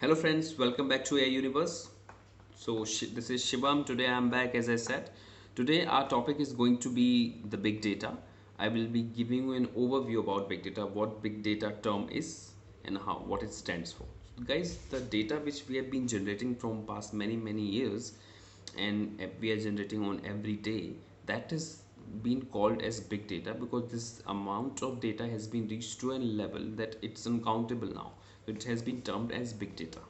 Hello friends, welcome back to AI Universe. This is Shivam. Today I am back as I said. Today our topic is going to be the big data. I will be giving you an overview about big data, what big data term is and how what it stands for. So guys, the data which we have been generating from past many years and we are generating on every day, that is been called as big data because this amount of data has been reached to a level that it's uncountable now. It has been termed as big data.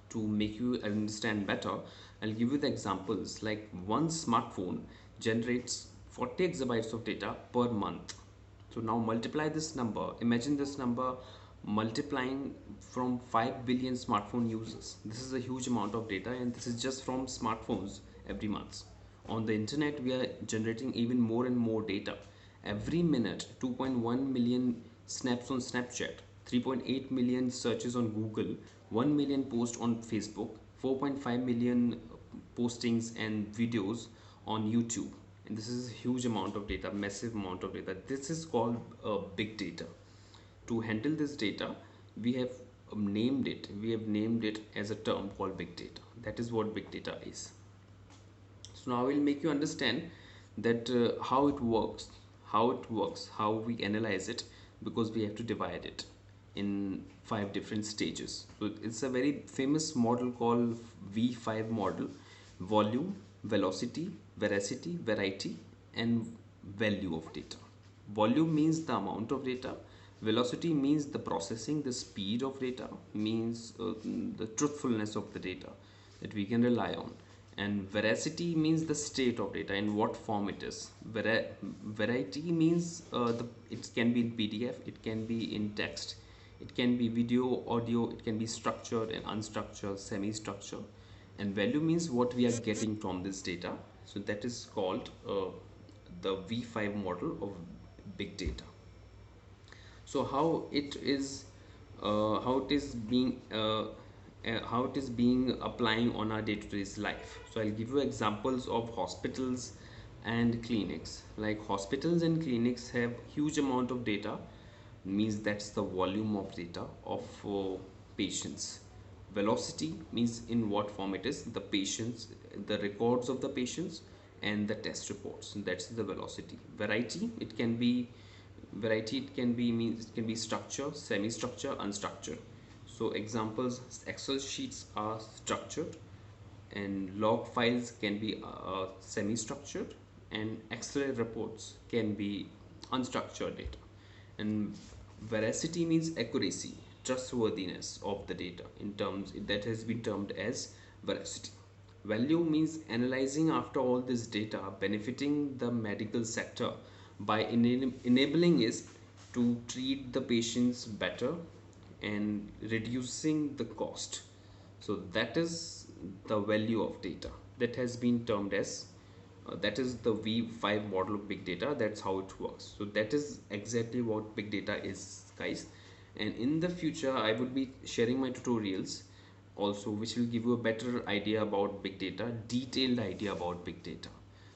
To make you understand better, I'll give you the examples. Like one smartphone generates 40 exabytes of data per month. So now multiply this number, imagine this number multiplying from 5 billion smartphone users. This is a huge amount of data, and this is just from smartphones every month. On the internet we are generating even more and more data every minute. 2.1 million snaps on Snapchat, 3.8 million searches on Google, 1 million posts on Facebook, 4.5 million postings and videos on YouTube. And this is a huge amount of data, massive amount of data. This is called big data. To handle this data, we have named it as a term called big data. That is what big data is. So now I will make you understand that how we analyze it, because we have to divide it in five different stages. So it's a very famous model called V5 model: volume, velocity, veracity, variety, and value of data. Volume means the amount of data. Velocity means the processing, the speed of data, means the truthfulness of the data that we can rely on. And veracity means the state of data, in what form it is. Variety means it can be in PDF, it can be in text, it can be video, audio, it can be structured and unstructured, semi-structured. And value means what we are getting from this data. So that is called the V5 model of big data. So how it is being applying on our day-to-day life. So I'll give you examples of hospitals and clinics. Like hospitals and clinics have huge amount of data, means that's the volume of data of patients. Velocity means in what form it is, the patients, the records of the patients and the test reports. That's the velocity. Variety, it can be means it can be structure, semi-structure, unstructured. So examples: Excel sheets are structured, and log files can be semi-structured, and Excel reports can be unstructured data. And veracity means accuracy, trustworthiness of the data, in terms that has been termed as veracity. Value means analyzing after all this data, benefiting the medical sector by enabling it to treat the patients better and reducing the cost. So that is the value of data that has been termed as that is the V5 model of big data. That's how it works. So that is exactly what big data is, guys. And in the future I would be sharing my tutorials also, which will give you a better idea about big data, detailed idea about big data.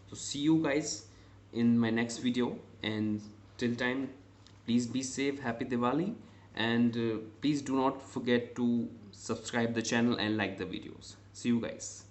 So see you guys in my next video, and till time, please be safe, happy Diwali, and please do not forget to subscribe the channel and like the videos. See you guys.